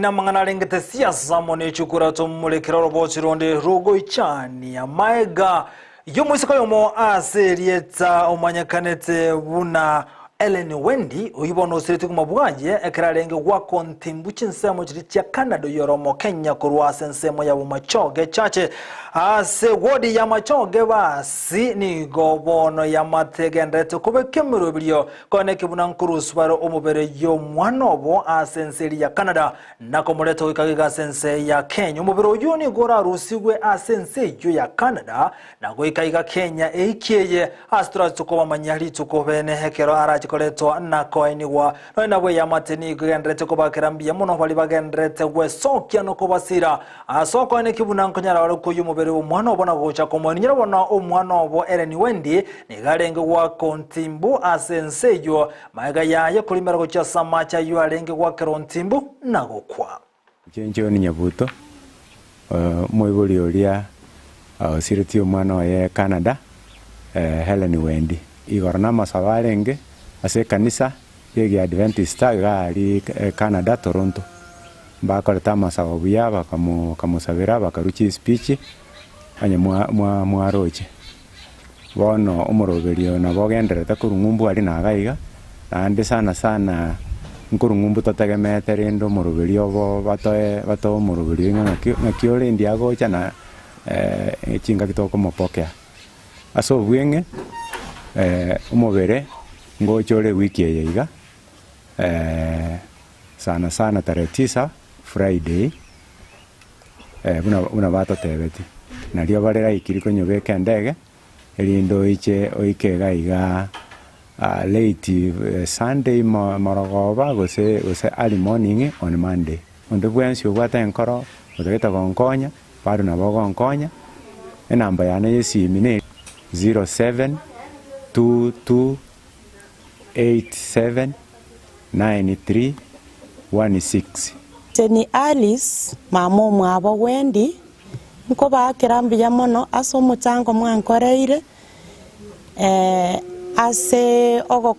na mangana lengete siasa mone chukura tumulekera roboti ronde rogo ichani ya maega yomusiko yomo aserieta omanyakanete buna Hellen Wendy uyibono usiriti kumabwaje ekralenge wako ntimbu chinsemo chiritia Canada yoromo Kenya kurwase nsemo ya bumachoge chache ase wodi ya machoge basi ni gobono ya mategendete kube kemero bilio kone kibuna nkurusbaro omubere yo mwanobo ase nseri ya Canada nako muleto wikagiga sense ya Kenya omubere uyu ni gora rusigwe ase nseyo ya Canada nako ikagiga Kenya eikieye astra tukoba manyali tukobene hekero arachi koleto na koiniwa na we yamateni gendrete ko bakirambia muno bali bagendrete we sokya no kubasira asoko ne kibuna nkonyara wali ko yumubere umwana obona gocha komoni nyira bona umwana obo Hellen Wendy ni garenge wa kontimbu asenseyo maiga yaye kulimera gocha samacha yu arenge wa kerontimbu nagokwa chenjo ni nyabuto moibuli olia siriti umwana wa Canada Hellen Wendy igorna masabarenge ase kanisa yegi Adventist gali Canada Toronto bakoreta masabuya bakamusabira bakaruchi speech anye mwaroche bono omoroberio na bogendereta kurungumbu ali nagaiga ande sana nkurungumbu totegemete rendo moroberio bo bato omoroberio ngakiore ndiagocha na chinga kitoko mopokea aso bwenge omobere ngochore wiki yaiga sana tarehe 9 Friday buna bato tebeti na rio barera ikiriko nyobeke ndege elindo iche oikega iga late Sunday morogoba gose early morning on Monday onde bwensi obwata enkoro odageta gonkonya bado na bogonkonya enamba yane yesimine 0722879316 Teni Alice mamo mwabo Wendy nko bakirambya mono aso mutango mwankoreire ase ogoko